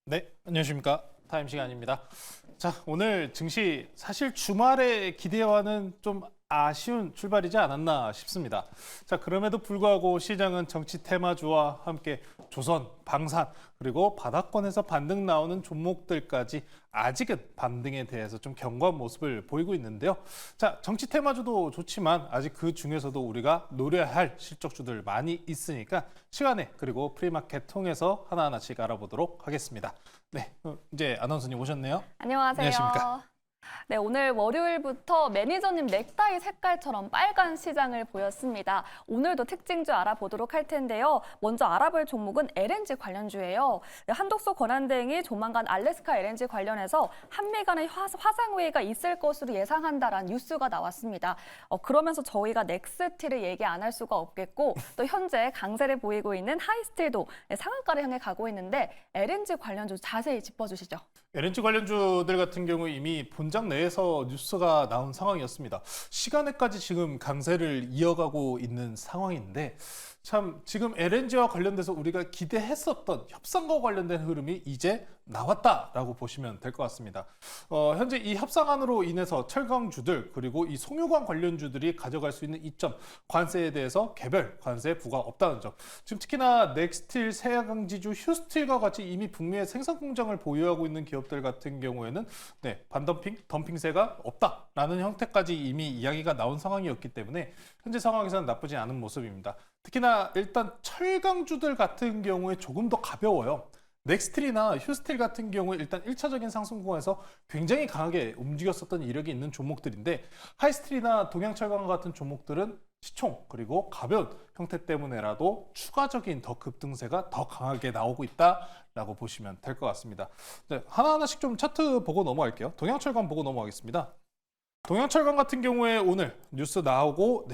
네, 안녕하십니까. 타임 시간입니다. 자, 오늘 증시 사실 주말에 기대와는 좀 아쉬운 출발이지 않았나 싶습니다. 자, 그럼에도 불구하고 시장은 정치 테마주와 함께 조선, 방산, 그리고 바닥권에서 반등 나오는 종목들까지 아직은 반등에 대해서 좀 견고한 모습을 보이고 있는데요. 자, 정치 테마주도 좋지만 아직 그 중에서도 우리가 노려야 할 실적주들 많이 있으니까 시간에 그리고 프리마켓 통해서 하나하나씩 알아보도록 하겠습니다. 네, 이제 아나운서님 오셨네요. 안녕하세요. 안녕하십니까. 네, 오늘 월요일부터 매니저님 넥타이 색깔처럼 빨간 시장을 보였습니다. 오늘도 특징주 알아보도록 할 텐데요. 먼저 알아볼 종목은 LNG 관련주예요. 한독수 권한대행이 조만간 알래스카 LNG 관련해서 한미 간의 화상회의가 있을 것으로 예상한다라는 뉴스가 나왔습니다. 그러면서 저희가 넥스틸을 얘기 안 할 수가 없겠고 또 현재 강세를 보이고 있는 하이스틸도 상한가를 향해 가고 있는데 LNG 관련주 자세히 짚어주시죠. LNG 관련주들 같은 경우 이미 본장 내에서 뉴스가 나온 상황이었습니다. 시간에까지 지금 강세를 이어가고 있는 상황인데 참 지금 LNG와 관련돼서 우리가 기대했었던 협상과 관련된 흐름이 이제 나왔다라고 보시면 될 것 같습니다. 현재 이 협상안으로 인해서 철강주들 그리고 이 송유관 관련주들이 가져갈 수 있는 이점, 관세에 대해서 개별 관세 부과 없다는 점. 지금 특히나 넥스틸, 세아강지주, 휴스틸과 같이 이미 북미의 생산 공장을 보유하고 있는 기업들 같은 경우에는 반덤핑, 덤핑세가 없다라는 형태까지 이미 이야기가 나온 상황이었기 때문에 현재 상황에서는 나쁘지 않은 모습입니다. 특히나 일단 철강주들 같은 경우에 조금 더 가벼워요. 넥스틸이나 휴스틸 같은 경우에 일단 1차적인 상승 구간에서 굉장히 강하게 움직였었던 이력이 있는 종목들인데 하이스틸이나 동양철강 같은 종목들은 시총 그리고 가벼운 형태 때문에라도 추가적인 더 급등세가 더 강하게 나오고 있다라고 보시면 될 것 같습니다. 네, 하나하나씩 좀 차트 보고 넘어갈게요. 동양철강 보고 넘어가겠습니다. 동양철강 같은 경우에 오늘 뉴스 나오고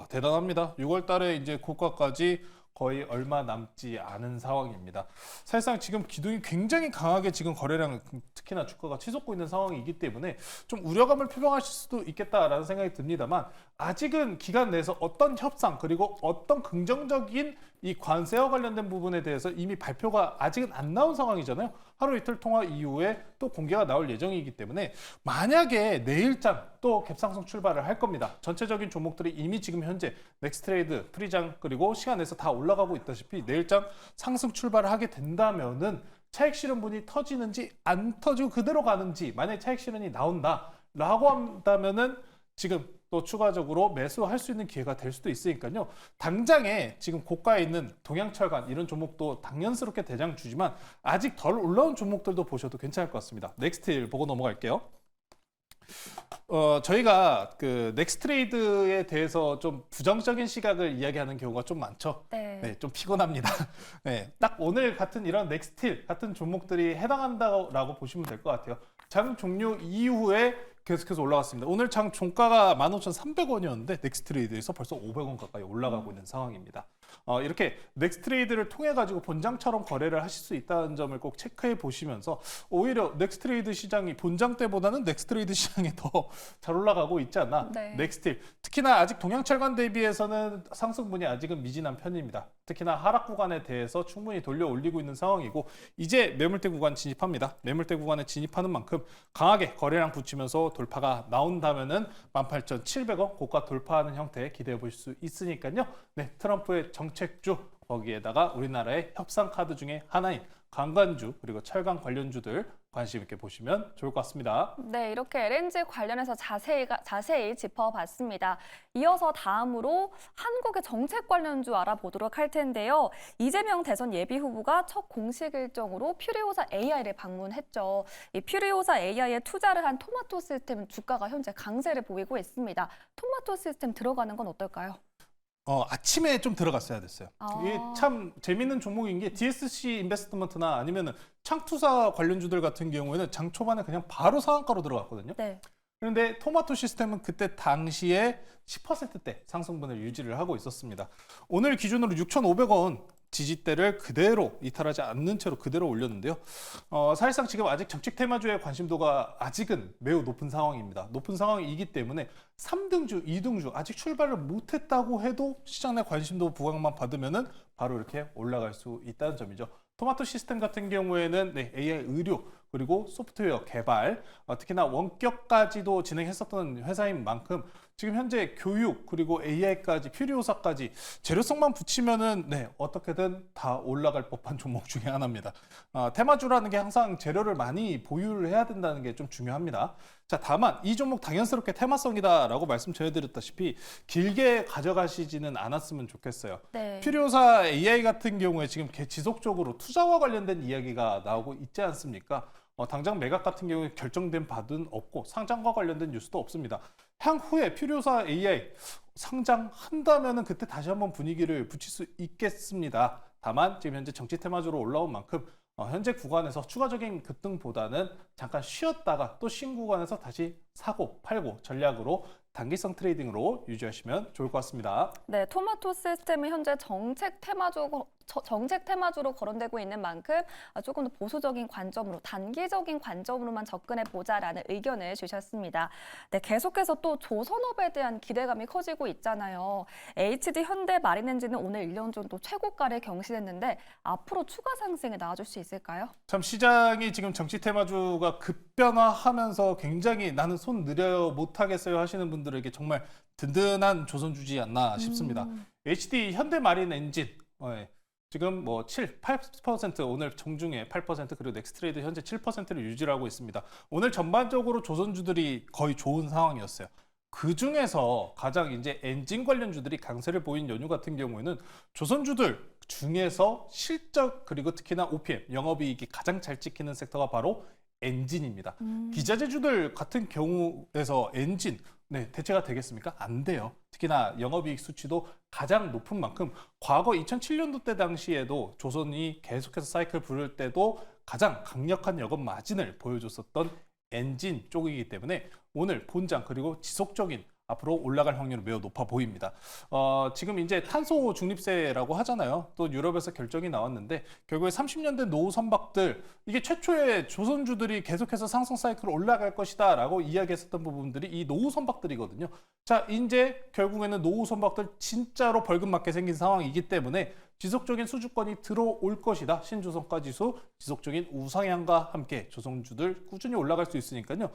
대단합니다. 6월 달에 이제 고가까지 거의 얼마 남지 않은 상황입니다. 사실상 지금 기둥이 굉장히 강하게 지금 거래량 특히나 주가가 치솟고 있는 상황이기 때문에 좀 우려감을 표명하실 수도 있겠다라는 생각이 듭니다만 아직은 기간 내에서 어떤 협상 그리고 어떤 긍정적인 이 관세와 관련된 부분에 대해서 이미 발표가 아직은 안 나온 상황이잖아요. 하루 이틀 통화 이후에 또 공개가 나올 예정이기 때문에 만약에 내일장 또 갭상승 출발을 할 겁니다. 전체적인 종목들이 이미 지금 현재 넥스트레이드, 프리장 그리고 시간에서 다 올라가고 있다시피 내일장 상승 출발을 하게 된다면은 차익 실현분이 터지는지 안 터지고 그대로 가는지 만약에 차익 실현이 나온다라고 한다면은 지금 또 추가적으로 매수할 수 있는 기회가 될 수도 있으니까요. 당장에 지금 고가에 있는 동양철강 이런 종목도 당연스럽게 대장 주지만 아직 덜 올라온 종목들도 보셔도 괜찮을 것 같습니다. 넥스틸 보고 넘어갈게요. 저희가 그 넥스트레이드에 대해서 좀 부정적인 시각을 이야기하는 경우가 좀 많죠. 네, 좀 피곤합니다. 네, 딱 오늘 같은 이런 넥스틸 같은 종목들이 해당한다고 보시면 될 것 같아요. 장 종료 이후에 계속해서 올라갔습니다. 오늘 장 종가가 15,300원이었는데 넥스트레이드에서 벌써 500원 가까이 올라가고 있는 상황입니다. 이렇게 넥스트레이드를 통해 가지고 본장처럼 거래를 하실 수 있다는 점을 꼭 체크해 보시면서 오히려 넥스트레이드 시장이 본장 때보다는 넥스트레이드 시장이 더 잘 올라가고 있지 않나. 네. 넥스틸 특히나 아직 동양철강 대비해서는 상승분이 아직은 미진한 편입니다. 특히나 하락 구간에 대해서 충분히 돌려 올리고 있는 상황이고 이제 매물대 구간 진입합니다. 매물대 구간에 진입하는 만큼 강하게 거래량 붙이면서 돌파가 나온다면은 18,700원 고가 돌파하는 형태 기대해 보실 수 있으니까요. 네, 트럼프의 정책주 거기에다가 우리나라의 협상 카드 중에 하나인 강간주 그리고 철강 관련주들 관심 있게 보시면 좋을 것 같습니다. 네, 이렇게 LNG 관련해서 자세히 짚어봤습니다. 이어서 다음으로 한국의 정책 관련주 알아보도록 할 텐데요. 이재명 대선 예비 후보가 첫 공식 일정으로 퓨리오사 AI를 방문했죠. 이 퓨리오사 AI에 투자를 한 토마토 시스템 주가가 현재 강세를 보이고 있습니다. 토마토 시스템 들어가는 건 어떨까요? 아침에 좀 들어갔어야 됐어요. 이게 참 재밌는 종목인 게 DSC 인베스트먼트나 아니면은 창투사 관련주들 같은 경우에는 장 초반에 그냥 바로 상한가로 들어갔거든요. 네. 그런데 토마토 시스템은 그때 당시에 10%대 상승분을 유지를 하고 있었습니다. 오늘 기준으로 6,500원 지지대를 그대로 이탈하지 않는 채로 그대로 올렸는데요. 사실상 지금 아직 정책 테마주의 관심도가 아직은 매우 높은 상황입니다. 높은 상황이기 때문에 3등주, 2등주 아직 출발을 못했다고 해도 시장 내 관심도 부각만 받으면은 바로 이렇게 올라갈 수 있다는 점이죠. 토마토 시스템 같은 경우에는 AI 의료 그리고 소프트웨어 개발, 특히나 원격까지도 진행했었던 회사인 만큼 지금 현재 교육 그리고 AI까지 필요사까지 재료성만 붙이면은 어떻게든 다 올라갈 법한 종목 중에 하나입니다. 테마주라는 게 항상 재료를 많이 보유를 해야 된다는 게 좀 중요합니다. 자, 다만 이 종목 당연스럽게 테마성이다라고 말씀드렸다시피 길게 가져가시지는 않았으면 좋겠어요. 네. 필요사 AI 같은 경우에 지금 지속적으로 투자와 관련된 이야기가 나오고 있지 않습니까? 당장 매각 같은 경우에 결정된 바는 없고 상장과 관련된 뉴스도 없습니다. 향후에 필요사 AI 상장한다면은 그때 다시 한번 분위기를 붙일 수 있겠습니다. 다만 지금 현재 정치 테마주로 올라온 만큼 현재 구간에서 추가적인 급등보다는 잠깐 쉬었다가 또 신구간에서 다시 사고 팔고 전략으로 단기성 트레이딩으로 유지하시면 좋을 것 같습니다. 네, 토마토 시스템이 현재 정책 테마주로 거론되고 있는 만큼 조금 더 보수적인 관점으로, 단기적인 관점으로만 접근해 보자라는 의견을 주셨습니다. 네, 계속해서 또 조선업에 대한 기대감이 커지고 있잖아요. HD 현대 마린엔진은 오늘 1년 정도 최고가를 경신했는데 앞으로 추가 상승에 나와줄 수 있을까요? 참 시장이 지금 정치 테마주가 급변화하면서 굉장히 나는 손 느려 못하겠어요 하시는 분들에게 정말 든든한 조선주지 않나 싶습니다. HD 현대마린 엔진 지금 뭐 8% 오늘 정중에 8% 그리고 넥스트레이드 현재 7%를 유지하고 있습니다. 오늘 전반적으로 조선주들이 거의 좋은 상황이었어요. 그 중에서 가장 이제 엔진 관련주들이 강세를 보인 연휴 같은 경우에는 조선주들 중에서 실적 그리고 특히나 OPM 영업이익이 가장 잘 찍히는 섹터가 바로 엔진입니다. 기자재주들 같은 경우에서 엔진 대체가 되겠습니까? 안 돼요. 특히나 영업이익 수치도 가장 높은 만큼 과거 2007년도 때 당시에도 조선이 계속해서 사이클 부를 때도 가장 강력한 영업 마진을 보여줬었던 엔진 쪽이기 때문에 오늘 본장 그리고 지속적인 앞으로 올라갈 확률은 매우 높아 보입니다. 지금 이제 탄소 중립세라고 하잖아요. 또 유럽에서 결정이 나왔는데 결국에 30년대 노후 선박들 이게 최초의 조선주들이 계속해서 상승 사이클 올라갈 것이다 라고 이야기했었던 부분들이 이 노후 선박들이거든요. 자, 이제 결국에는 노후 선박들 진짜로 벌금 맞게 생긴 상황이기 때문에 지속적인 수주권이 들어올 것이다. 신조선가 지수 지속적인 우상향과 함께 조선주들 꾸준히 올라갈 수 있으니까요.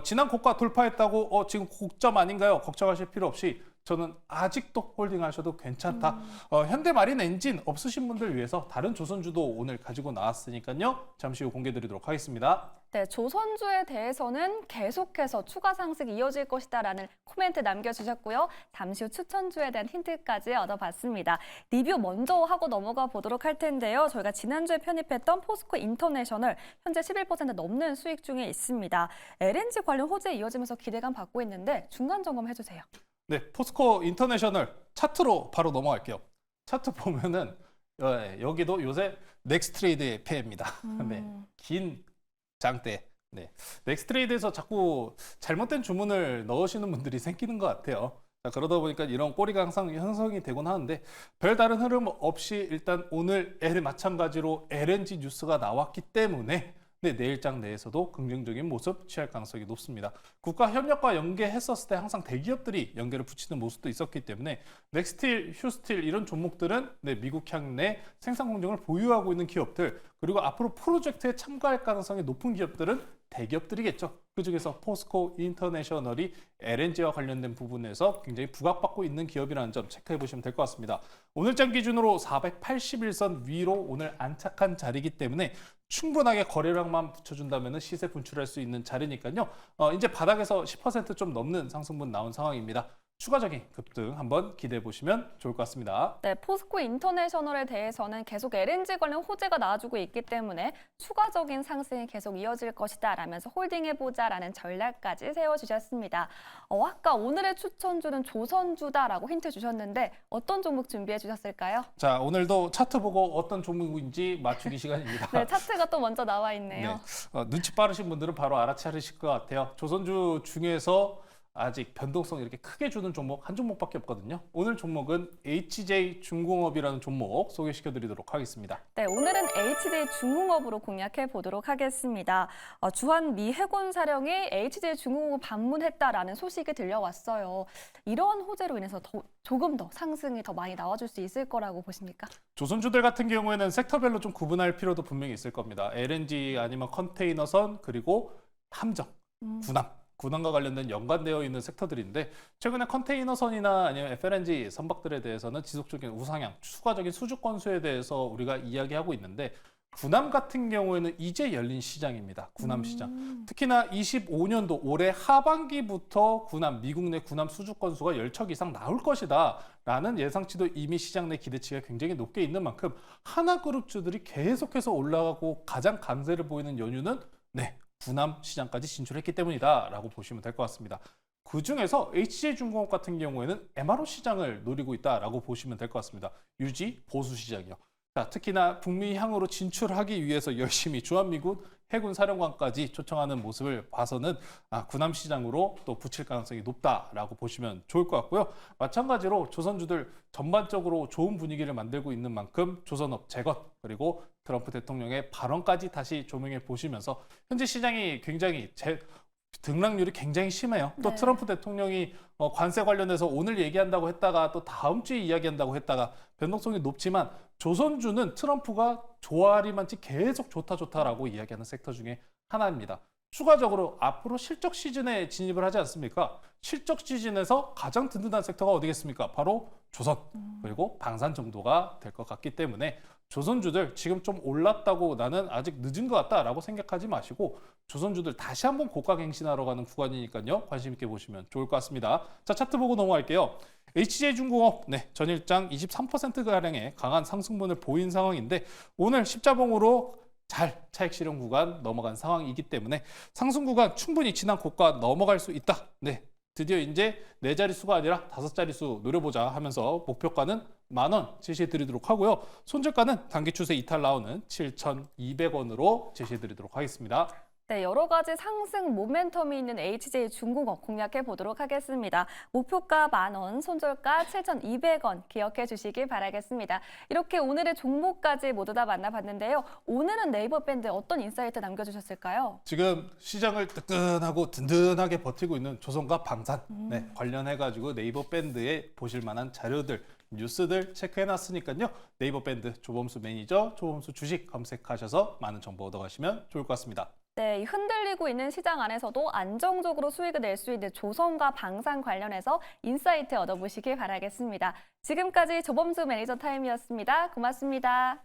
지난 고가 돌파했다고 지금 고점 아닌가요? 걱정하실 필요 없이 저는 아직도 홀딩하셔도 괜찮다. 현대마린 엔진 없으신 분들 위해서 다른 조선주도 오늘 가지고 나왔으니까요. 잠시 후 공개드리도록 하겠습니다. 네, 조선주에 대해서는 계속해서 추가 상승이 이어질 것이다라는 코멘트 남겨주셨고요. 잠시 후 추천주에 대한 힌트까지 얻어봤습니다. 리뷰 먼저 하고 넘어가 보도록 할 텐데요. 저희가 지난주에 편입했던 포스코 인터내셔널 현재 11% 넘는 수익 중에 있습니다. LNG 관련 호재 이어지면서 기대감 받고 있는데 중간 점검 해주세요. 네, 포스코 인터내셔널 차트로 바로 넘어갈게요. 차트 보면은 여기도 요새 넥스트레이드의 패입니다. 네, 긴 장대. 네, 넥스트레이드에서 자꾸 잘못된 주문을 넣으시는 분들이 생기는 것 같아요. 자, 그러다 보니까 이런 꼬리가 항상 형성이 되곤 하는데 별다른 흐름 없이 일단 오늘 마찬가지로 LNG 뉴스가 나왔기 때문에 내일장 내에서도 긍정적인 모습 취할 가능성이 높습니다. 국가 협력과 연계했었을 때 항상 대기업들이 연계를 붙이는 모습도 있었기 때문에 넥스틸, 휴스틸 이런 종목들은 미국향 내 생산 공정을 보유하고 있는 기업들 그리고 앞으로 프로젝트에 참가할 가능성이 높은 기업들은 대기업들이겠죠. 그중에서 포스코 인터내셔널이 LNG와 관련된 부분에서 굉장히 부각받고 있는 기업이라는 점 체크해 보시면 될 것 같습니다. 오늘장 기준으로 481선 위로 오늘 안착한 자리이기 때문에 충분하게 거래량만 붙여준다면 시세 분출할 수 있는 자리니까요. 이제 바닥에서 10% 좀 넘는 상승분 나온 상황입니다. 추가적인 급등 한번 기대해 보시면 좋을 것 같습니다. 네, 포스코 인터내셔널에 대해서는 계속 LNG 관련 호재가 나와주고 있기 때문에 추가적인 상승이 계속 이어질 것이다 라면서 홀딩해보자라는 전략까지 세워주셨습니다. 아까 오늘의 추천주는 조선주다라고 힌트 주셨는데 어떤 종목 준비해 주셨을까요? 자, 오늘도 차트 보고 어떤 종목인지 맞추기 시간입니다. 네, 차트가 또 먼저 나와 있네요. 눈치 빠르신 분들은 바로 알아차리실 것 같아요. 조선주 중에서 아직 변동성 이렇게 크게 주는 종목 한 종목밖에 없거든요. 오늘 종목은 HJ중공업이라는 종목 소개시켜 드리도록 하겠습니다. 네, 오늘은 HJ중공업으로 공략해 보도록 하겠습니다. 주한 미 해군 사령이 HJ중공업 방문했다라는 소식이 들려왔어요. 이런 호재로 인해서 조금 더 상승이 더 많이 나와줄 수 있을 거라고 보십니까? 조선주들 같은 경우에는 섹터별로 좀 구분할 필요도 분명히 있을 겁니다. LNG 아니면 컨테이너선 그리고 함정, 군함과 관련된 연관되어 있는 섹터들인데 최근에 컨테이너선이나 아니면 FLNG 선박들에 대해서는 지속적인 우상향, 추가적인 수주 건수에 대해서 우리가 이야기하고 있는데 군함 같은 경우에는 이제 열린 시장입니다. 군함 시장. 특히나 25년도 올해 하반기부터 미국 내 군함 수주 건수가 10척 이상 나올 것이다 라는 예상치도 이미 시장 내 기대치가 굉장히 높게 있는 만큼 하나그룹주들이 계속해서 올라가고 가장 강세를 보이는 연유는 군함 시장까지 진출했기 때문이다라고 보시면 될 것 같습니다. 그중에서 HJ중공업 같은 경우에는 MRO 시장을 노리고 있다라고 보시면 될 것 같습니다. 유지, 보수 시장이요. 자, 특히나 북미 향으로 진출하기 위해서 열심히 주한미군 해군 사령관까지 초청하는 모습을 봐서는 군함 시장으로 또 붙일 가능성이 높다라고 보시면 좋을 것 같고요. 마찬가지로 조선주들 전반적으로 좋은 분위기를 만들고 있는 만큼 조선업 재건 그리고 트럼프 대통령의 발언까지 다시 조명해 보시면서 현재 시장이 굉장히 등락률이 굉장히 심해요. 또 네. 트럼프 대통령이 관세 관련해서 오늘 얘기한다고 했다가 또 다음 주에 이야기한다고 했다가 변동성이 높지만 조선주는 트럼프가 좋아하리만치 계속 좋다라고 이야기하는 섹터 중에 하나입니다. 추가적으로 앞으로 실적 시즌에 진입을 하지 않습니까? 실적 시즌에서 가장 든든한 섹터가 어디겠습니까? 바로 조선 그리고 방산 정도가 될 것 같기 때문에 조선주들 지금 좀 올랐다고 나는 아직 늦은 것 같다라고 생각하지 마시고 조선주들 다시 한번 고가 갱신하러 가는 구간이니까요. 관심 있게 보시면 좋을 것 같습니다. 자, 차트 보고 넘어갈게요. HJ중공업 전일장 23%가량의 강한 상승분을 보인 상황인데 오늘 십자봉으로 잘 차익 실현 구간 넘어간 상황이기 때문에 상승 구간 충분히 지난 고가 넘어갈 수 있다. 드디어 이제 4자릿수가 아니라 5자릿수 노려보자 하면서 목표가는 10,000원 제시해 드리도록 하고요. 손절가는 단기 추세 이탈 나오는 7,200원으로 제시해 드리도록 하겠습니다. 네, 여러 가지 상승 모멘텀이 있는 HJ중공업 공략해 보도록 하겠습니다. 목표가 10,000원, 손절가 7,200원 기억해 주시길 바라겠습니다. 이렇게 오늘의 종목까지 모두 다 만나봤는데요. 오늘은 네이버 밴드 어떤 인사이트 남겨주셨을까요? 지금 시장을 뜨끈하고 든든하게 버티고 있는 조선과 방산 관련해가지고 네이버 밴드에 보실 만한 자료들, 뉴스들 체크해놨으니까요. 네이버 밴드 조범수 매니저, 조범수 주식 검색하셔서 많은 정보 얻어가시면 좋을 것 같습니다. 네, 흔들리고 있는 시장 안에서도 안정적으로 수익을 낼 수 있는 조선과 방산 관련해서 인사이트 얻어보시길 바라겠습니다. 지금까지 조범수 매니저 타임이었습니다. 고맙습니다.